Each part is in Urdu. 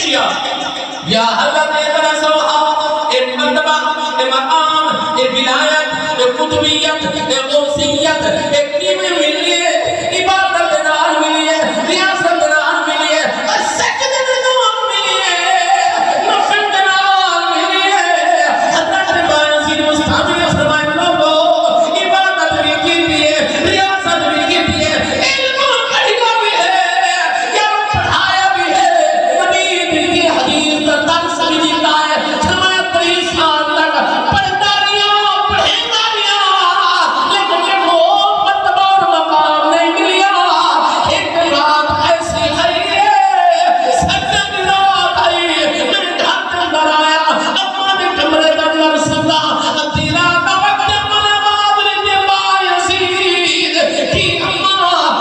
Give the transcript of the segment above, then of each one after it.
کیا یا حضرت اتنا سوہا ایک مرتبہ ایک مقام ایک ولایت ایک قطبیت ایک غوثیت ایک قیمت ملی ہے عبادت نال ملی ہے ریاست نال ملی ہے سجدہ نال ملی ہے نفل نال ملی ہے حضرت بایزید بستامی نے فرمایا لوگو عبادت بھی کی ہے ریاست بھی کی ہے علم پڑھا بھی ہے یا پڑھایا بھی ہے نبی کی حدیث کا درس بھی دیتا ہے فرمایا 30 سال تک پڑھداریاں پڑھینداریاں لیکن جب وہ مرتبہ اور مقام نہیں ملیا ایک رات ایسی آئی ہے سجد رات آئی میں گھر کے اندر آیا اما نے کمرے کے اندر ستا ادھی رات وقت من بابر کے بایزید کی اما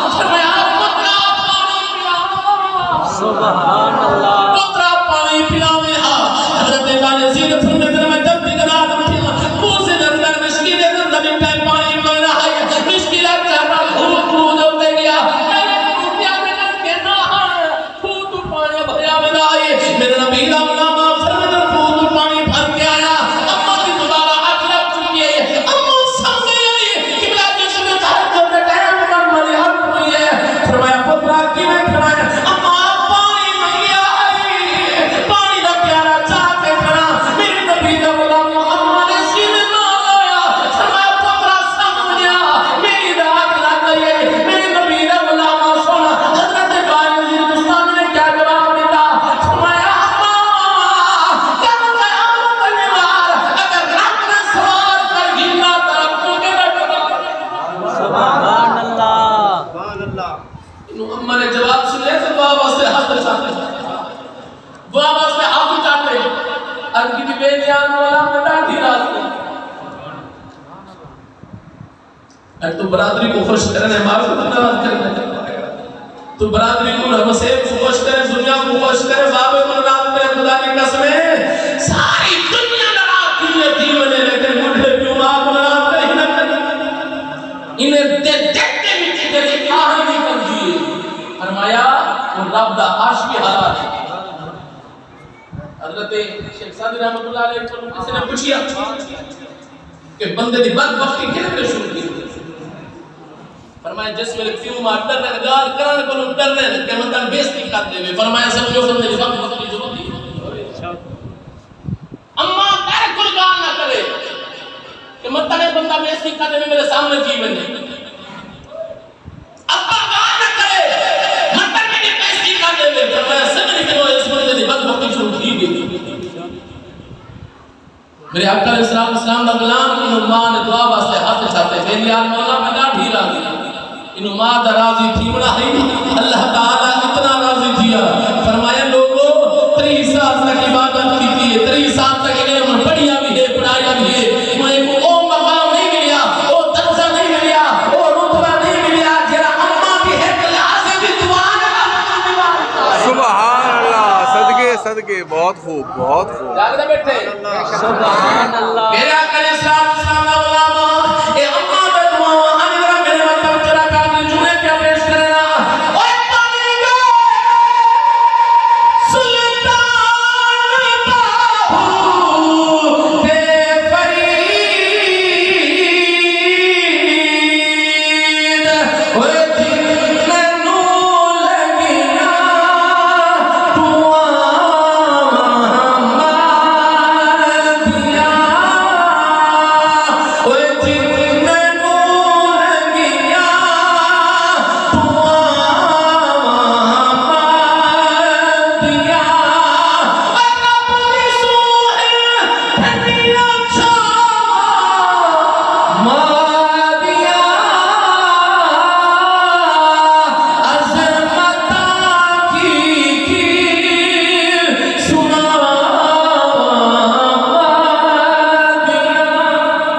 فرمایا پترا پانی پلا سبحان اللہ پترا پانی پلاوے ہاں حضرت بایزید فرماتے ہیں میں جب بھی رات اٹھیا منہ سے اندر مشکل ہے اندر پہ پانی پہ رہا ہے مشکل ہے چہرہ خود ہوتے گیا میرے نبی دا علامہ فرماتے ہیں خود پانی بھر کے آیا اما کی دوبارہ آنکھ لگ چکی ہے اما سامنے آئی قبلہ جسم تحجد کے ٹائم پر ملی حق ہوئی ہے فرمایا پترا کی میں کھڑا ہے اما پانی مانگیا ہے پانی دا پیارا چاہ کے کھڑا میرے نبی دا علامہ اما نے سینے نہ لایا فرمایا پترا سامنے آ میری دا آنکھ لگ گئی ہے میرے نبی دا علامہ سونا حضرت بایزید بستامی نے کیا جواب دیتا فرمایا اما جب قیامت کے بعد اگر رب نے سوال کر گھنا طرف کے بیٹھا سبحان اللہ انہوں اما نے جواب سنے تو وہ واسطے ہاتھ چاہتے وہ واسطے ہاتھ چاہتے ارد کی بے نیان مولا میں ڈاٹھی راز اگر تو برادری کو خوش کرنے معروف نواز کرنے تو برادری کو حسین کو خوش کرے دنیا کو خوش کرے بابے کو نام کرے خدا کی قسمیں ساری دنیا لڑاتی ہے دیونے لیکن مجھے کیوں ماں کو نام کرے ہی نہ کرے انہیں دیکھتے بھی تیری آہی نہیں کر دیئے فرمایا وہ رب دا عاشقی حالات ہے حضرت شیخ سادی رحمت اللہ علیہ کو کسی نے پوچھیا کہ بندے دی بدبختی کنے میں شروع کی فرمایا جس میں کیوں ماں ڈر رہے گال کرنے کو ڈر رہے کہ مطلب بیستی کر دے ہوئے فرمایا سمجھو بندے دی بدبختی ضرورت ہے اما پیر کل گال نہ کرے کہ مطلب بندہ بیستی کر دے میرے سامنے جی بندے ابا گال نہ کرے مطلب میری بیستی کر دے ہوئے فرمایا سمجھو اس بندے دی بدبختی شروع کی گئی میرے آقا علیہ السلام دا غلام انہوں ماں نے دعا واسطے ہاتھ چاہتے میری آل مولا میں نہ ڈھیرا دیا انہوں ماں دا راضی تھی بڑا ہی اللہ تعالیٰ اتنا راضی تھیا فرمایا لوگوں 30 سال تک عبادت کی تھی 30 سال تک علم پڑھیا بھی ہے پڑھایا بھی ہے مجھے کو او مقام نہیں ملیا او درجہ نہیں ملیا او رتبہ نہیں ملیا جرا اما بھی ہے کہ لازم بھی دعا نہ سبحان اللہ صدقے صدقے بہت خوب بہت خوب جاگدہ بیٹھے سبحان اللہ میرے آقا علیہ السلام دا غلام